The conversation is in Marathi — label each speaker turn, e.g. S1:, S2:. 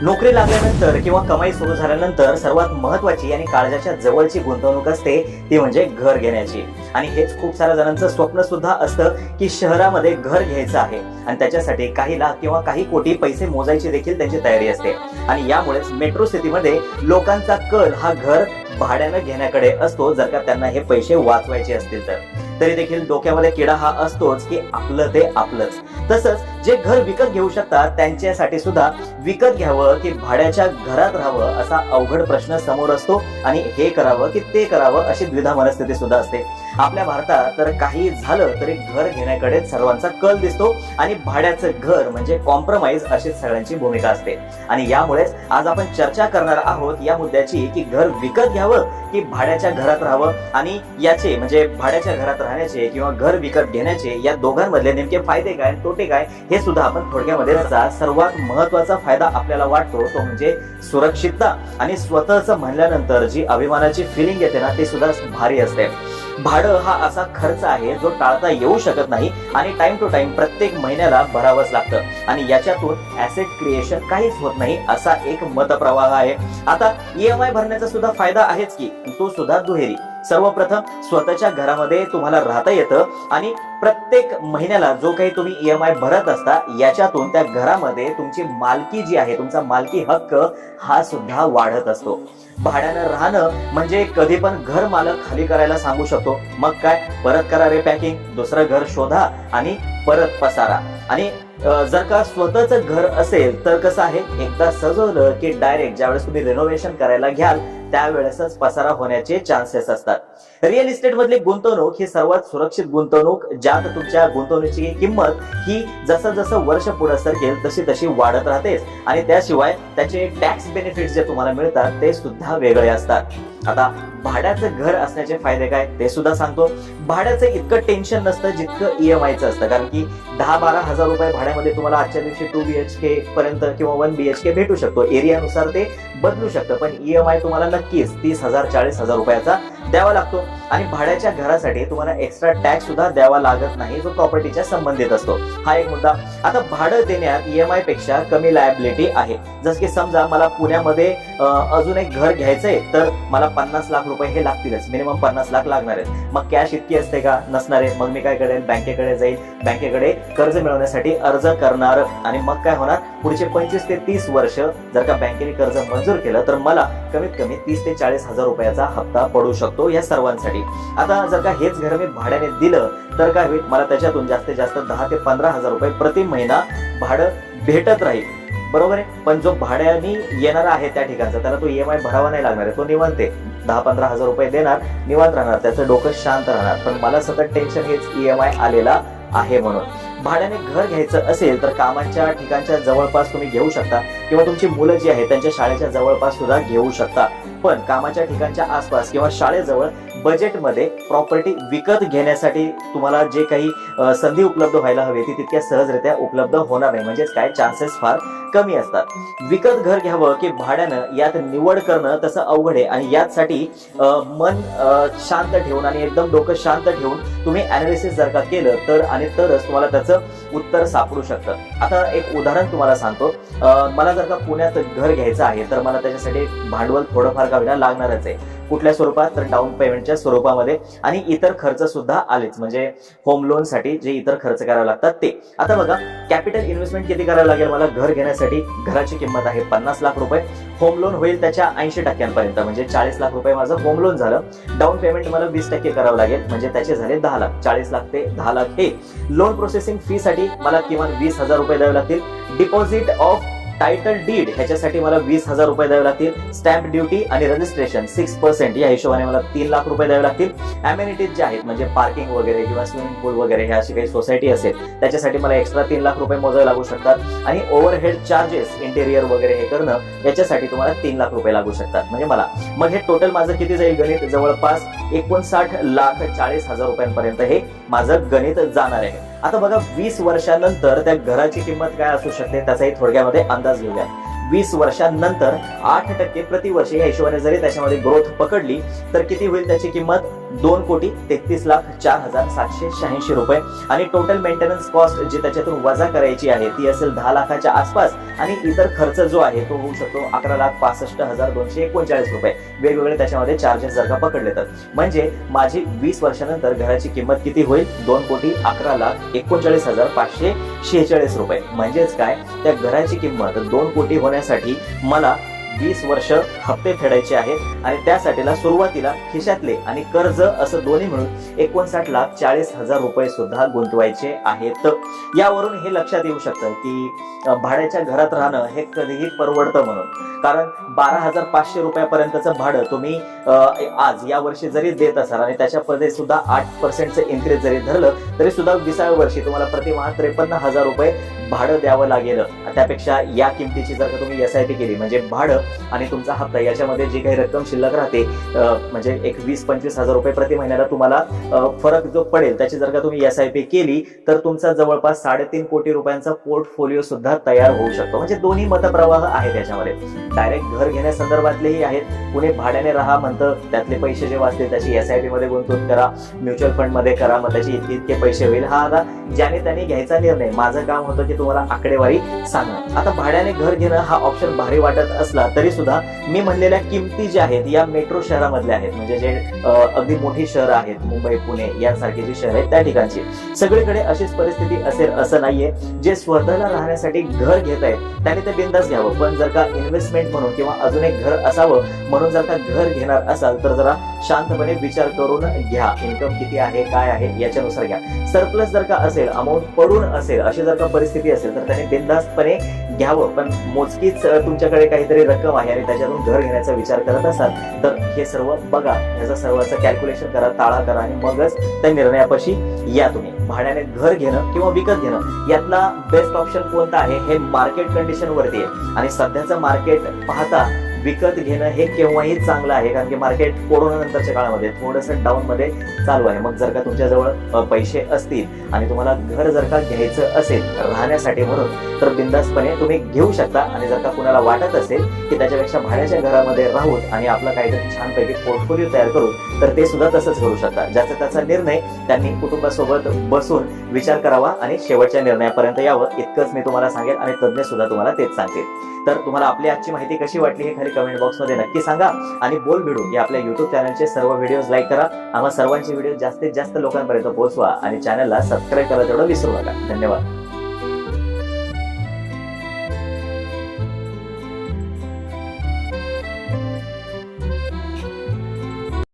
S1: नोकरी लागल्यानंतर किंवा कमाई सुरू झाल्यानंतर सर्वात महत्वाची आणि काळजाच्या जवळची गुंतवणूक असते ती म्हणजे घर घेण्याची. आणि हेच खूप साऱ्या जणांचं स्वप्न सुद्धा असतं की शहरामध्ये घर घ्यायचं आहे आणि त्याच्यासाठी काही लाख किंवा काही कोटी पैसे मोजायची देखील त्यांची तयारी असते. आणि यामुळेच मेट्रो सिटीमध्ये लोकांचा कल हा घर भाड्यानं घेण्याकडे असतो, जर का त्यांना हे पैसे वाचवायचे असतील तर. तरी देखील डोक्यामध्ये किडा हा असतोच की आपलं ते आपलंच. तसंच जे घर विकत घेऊ शकतात त्यांच्यासाठी सुद्धा विकत घ्यावं की भाड्याच्या घरात राहावं असा अवघड प्रश्न समोर असतो. आणि हे करावं की ते करावं अशी द्विधा मनस्थिती सुद्धा असते. आपल्या भारतात तर काही झालं तरी घर घेण्याकडे सर्वांचा कल दिसतो आणि भाड्याचं घर म्हणजे कॉम्प्रोमाइज अशी सगळ्यांची भूमिका असते. आणि यामुळेच आज आपण चर्चा करणार आहोत या मुद्द्याची की घर विकत घ्यावं की भाड्याच्या घरात राहावं, आणि याचे म्हणजे भाड्याच्या घरात राहण्याचे किंवा घर विकत घेण्याचे या दोघांमधले नेमके फायदे काय तोटे काय हे सुद्धा आपण थोडक्यामध्ये. सर्वात महत्वाचा फायदा आपल्याला वाटतो तो म्हणजे सुरक्षितता. आणि स्वतःच म्हणल्यानंतर जी अभिमानाची फिलिंग येते ना ती सुद्धा भारी असते. भाडं हा असा खर्च आहे जो टाळता येऊ शकत नाही आणि टाइम टू टाइम प्रत्येक महिन्याला भरावंच लागतं. आणि याच्यातून ऍसेट क्रिएशन काहीच होत नाही असा एक मतप्रवाह आहे. आता EMI भरण्याचा सुद्धा फायदा आहेच की तो सुद्धा दुहेरी. सर्वप्रथम स्वतःच्या घरामध्ये तुम्हाला राहता येतं आणि प्रत्येक महिन्याला जो काही तुम्ही EMI भरत असता याच्यातून त्या घरामध्ये तुमची मालकी जी आहे, तुमचा मालकी हक्क हा सुद्धा वाढत असतो. भाड्यानं राहणं म्हणजे कधी पण घर मालक खाली करायला सांगू शकतो. मग काय, परत करा रे पॅकिंग, दुसरं घर शोधा आणि परत पसारा. आणि जर का स्वतःच घर असेल तर कसं आहे, एकदा सजवलं की डायरेक्ट ज्यावेळेस तुम्ही रिनोव्हेशन करायला घ्याल त्यावेळेसच पसारा होण्याचे चान्सेस असतात. रिअल इस्टेट मधली गुंतवणूक ही सर्वात सुरक्षित गुंतवणूक, ज्यात तुमच्या गुंतवणुकीची किंमत ही जसं जसं वर्ष पुढे सरकेल तशी तशी वाढत राहतेच. आणि त्याशिवाय त्याचे टॅक्स बेनिफिट्स जे तुम्हाला मिळतात ते सुद्धा वेगळे असतात. आता भाड्याचं घर असण्याचे फायदे काय ते सुद्धा सांगतो. भाड्याचं इतकं टेन्शन नसतं जितकं EMIचं असतं, कारण की 10-12 हजार रुपये भाड्यामध्ये तुम्हाला आजच्या दिवशी 2 BHK पर्यंत किंवा 1 BHK भेटू शकतो. एरियानुसार ते बदलू शकतं, पण EMI तुम्हाला नक्कीच 30,000 40,000 रुपयाचा द्यावा लागतो. आणि भाड्याच्या घरासाठी तुम्हाला एक्स्ट्रा टॅक्स सुद्धा द्यावा लागत नाही जो प्रॉपर्टीच्या संबंधित असतो. हा एक मुद्दा. आता भाडं देण्यात EMI पेक्षा कमी लायबिलिटी आहे. जसं की समजा मला पुण्यामध्ये अजून एक घर घ्यायचंय तर मला 50 लाख रुपये हे लागतीलच, मिनिमम 50 लाख लागणार आहेत. मग कॅश इतकी असते का? नसणार आहे. मग मी काय करेल, बँकेकडे जाईल, बँकेकडे कर्ज मिळवण्यासाठी अर्ज करणार. आणि मग काय होणार, पुढचे 25 ते 30 वर्ष जर का बँकेने कर्ज मंजूर केलं तर मला कमीत कमी 30 ते 40 हजार रुपयाचा हप्ता पडू शकतो या सर्वांसाठी. आता जर का हेच घर मी भाड्याने दिलं तर काय होईल, मला त्याच्यातून जास्तीत जास्त 10 ते 15 हजार रुपये प्रति महिना भाडं भेटत राहील. बरोबर आहे. पण जो भाड्याने येणारा आहे त्या ठिकाणचा त्याला तो EMI भरावा नाही लागणार आहे. तो निवांत 10-15 हजार रुपये देणार, निवांत राहणार, त्याचं डोकं शांत राहणार. पण मला सतत टेन्शन हेच EMI आलेला आहे. म्हणून भाड्याने घर घ्यायचं असेल तर कामाच्या ठिकाणच्या जवळपास तुम्ही घेऊ शकता किंवा तुमची मुलं जी आहेत त्यांच्या शाळेच्या जवळपास सुद्धा घेऊ शकता. पण कामाच्या ठिकाणच्या आसपास किंवा शाळेजवळ बजेटमध्ये प्रॉपर्टी विकत घेण्यासाठी तुम्हाला जे काही संधी उपलब्ध व्हायला हवी ती तितक्या सहजरित्या उपलब्ध होणार नाही. म्हणजेच काय, चान्सेस फार कमी असतात. विकत घर घ्यावं की भाड्यानं यात निवड करणं तसं अवघड आहे. आणि यासाठी मन शांत ठेवून आणि एकदम डोकं शांत ठेवून तुम्ही अनालिसिस जर का केलं तर आणि तरच तुम्हाला त्याचं उत्तर सापडू शकतं. आता एक उदाहरण तुम्हाला सांगतो. मला जर का पुण्यात घर घ्यायचं आहे तर मला त्याच्यासाठी भांडवल थोडंफार का होईना लागणारच आहे. कुठल्या स्वरूपात, तर डाऊन पेमेंटच्या स्वरूपामध्ये. आणि इतर खर्च सुद्धा आलेच, म्हणजे होम लोन साठी जे इतर खर्च करावे लागतात ते. आता बघा, कॅपिटल इन्व्हेस्टमेंट किती करावं लागेल मला घर घेण्यासाठी. घराची किंमत आहे 50 लाख रुपये. होम लोन होईल त्याच्या 80% म्हणजे 40 लाख रुपये माझं होम लोन झालं. डाऊन पेमेंट मला 20% करावं लागेल, म्हणजे त्याचे झाले 10 लाख. 40 लाख ते 10 लाख हे लोन प्रोसेसिंग फी साठी मला किमान 20,000 रुपये द्यावे लागतील. डिपॉझिट ऑफ टायटल डीड ह्याच्यासाठी मला 20,000 रुपये द्यावे लागतील. स्टॅम्प ड्युटी आणि रजिस्ट्रेशन 6% या हिशोबाने मला 3 लाख रुपये द्यावे लागतील. अमेनिटीज जे आहेत म्हणजे पार्किंग वगैरे किंवा स्विमिंग पूल वगैरे हे अशी काही सोसायटी असेल त्याच्यासाठी मला एक्स्ट्रा 3 लाख रुपये मोजावे लागू शकतात. आणि ओव्हरहेड चार्जेस, इंटेरियर वगैरे हे करणं याच्यासाठी तुम्हाला 3 लाख रुपये लागू शकतात. म्हणजे मला मग हे टोटल माझं किती जाईल गणित, जवळपास 59,40,000 रुपयांपर्यंत हे माझं गणित जाणार आहे. आता बघा, 20 वर्षानंतर त्या घराची किंमत काय असू शकते त्याचाही थोडक्यामध्ये अंदाज घेऊया. 20 वर्षांनंतर 8% प्रतिवर्ष या हिशोबाने जरी त्याच्यामध्ये ग्रोथ पकडली तर किती होईल त्याची किंमत, 2,33,04,786 रुपये आणि टोटल मेंटेनन्स कॉस्ट जी त्याच्यातून वजा करायची आहे ती असेल 10 लाखाच्या आसपास आणि इतर खर्च जो आहे तो होऊ शकतो 11,65,239 रुपये. वेगवेगळे त्याच्यामध्ये चार्जेस जर का पकडले तर म्हणजे माझी 20 वर्षानंतर घराची किंमत किती होईल 2,11,39,546 रुपये. म्हणजेच काय, त्या घराची किंमत 2 कोटी होण्यासाठी मला 20 वर्ष हप्ते फेडायचे आहेत आणि त्यासाठीला सुरुवातीला खिशातले आणि कर्ज असं दोन्ही मिळून 59,40,000 रुपये सुद्धा गुंतवायचे आहेत. यावरून हे लक्षात येऊ शकतं की भाड्याच्या घरात राहणं हे कधीही परवडतं म्हणून. कारण 12,500 रुपयापर्यंतचं भाडं तुम्ही आज या वर्षी जरी देत असाल आणि त्याच्यामध्ये सुद्धा 8% इन्क्रीज जरी धरलं तरी सुद्धा 20व्या वर्षी तुम्हाला प्रतिमाह 53,000 रुपये भाडं द्यावं लागेल. त्यापेक्षा या किमतीची जर का तुम्ही SIP केली म्हणजे भाडं आणि तुमचा हप्ता याच्यामध्ये जी काही रक्कम शिल्लक राहते म्हणजे एक 20-25,000 रुपये प्रति महिन्याला तुम्हाला फरक जो पडेल त्याची जर का तुम्ही SIP केली तर तुमचा जवळपास 3.5 कोटी रुपयांचा पोर्टफोलिओ सुद्धा तयार होऊ शकतो. म्हणजे दोन्ही मतप्रवाह आहेत याच्यामध्ये. डायरेक्ट घर घेण्यासंदर्भातलेही आहेत. कुणी भाड्याने राहा म्हणतं, त्यातले पैसे जे वाचतील त्याची SIP मध्ये गुंतवणूक करा, म्युच्युअल फंड मध्ये करा, मग त्याची इतके पैसे होईल. हा आता ज्याने त्याने घ्यायचा निर्णय. माझं काम होतं की तुम्हाला आकडेवारी सांगणं. आता भाड्याने घर घेणं हा ऑप्शन भारी वाटत असला तरी सुद्धा मी म्हणलेल्या किमती ज्या आहेत या मेट्रो शहरामधल्या आहेत. म्हणजे जे अगदी मोठी शहरं आहेत, मुंबई पुणे यांसारखी जी शहर आहेत त्या ठिकाणची. सगळीकडे अशीच परिस्थिती असेल असं नाहीये. जे स्वतःला राहण्यासाठी घर घेत आहेत त्याने ते बिंदास घ्यावं. पण जर का इन्व्हेस्टमेंट म्हणून किंवा अजून एक घर असावं म्हणून जर का घर घेणार असाल तर जरा शांतपणे विचार करून घ्या. इन्कम किती आहे, काय आहे याच्यानुसार घ्या. सरप्लस जर का असेल, अमाऊंट पडून असेल, अशी जर का परिस्थिती असेल तर त्याने बिंदास्तपणे घ्यावं. पण मोजकीच तुमच्याकडे काहीतरी रक्कम आहे आणि त्याच्यातून घर घेण्याचा विचार करत असाल तर हे सर्व बघा, ह्याचा सर्वांचं कॅल्क्युलेशन करा, ताळा करा आणि मगच त्या निर्णयापाशी या तुम्ही. भाड्याने घर घेणं किंवा विकत घेणं यातला बेस्ट ऑप्शन कोणता आहे हे मार्केट कंडिशन वरती आहे. आणि सध्याचं मार्केट पाहता विकत घेणं हे केव्हाही चांगलं आहे. कारण की मार्केट कोरोना नंतरच्या काळामध्ये थोडंसं डाऊन मध्ये चालू आहे. मग जर का तुमच्याजवळ पैसे असतील आणि तुम्हाला घर जर का घ्यायचं असेल राहण्यासाठी म्हणून तर बिंदासपणे तुम्ही घेऊ शकता. आणि जर का कुणाला वाटत असेल की त्याच्यापेक्षा भाड्याच्या घरामध्ये राहून आणि आपला काहीतरी छानपैकी पोर्टफोलिओ तयार करून तर ते सुद्धा तसंच करू शकता. ज्याचा त्याचा निर्णय त्यांनी कुटुंबासोबत बसून विचार करावा आणि शेवटच्या निर्णयापर्यंत यावं इतकंच मी तुम्हाला सांगेल. आणि तज्ञ सुद्धा तुम्हाला तेच सांगतील. तर तुम्हाला आपली आजची माहिती कशी वाटली हे खाली कमेंट बॉक्स मध्ये नक्की सांगा. आणि बोल भिडू या आपल्या YouTube चॅनलचे सर्व व्हिडिओज लाईक करा. आम्हा सर्वांचे व्हिडिओ जास्तीत जास्त लोकांपर्यंत पोहोचवा आणि चॅनलला सबस्क्राईब करायला तेवढं विसरू नका. धन्यवाद.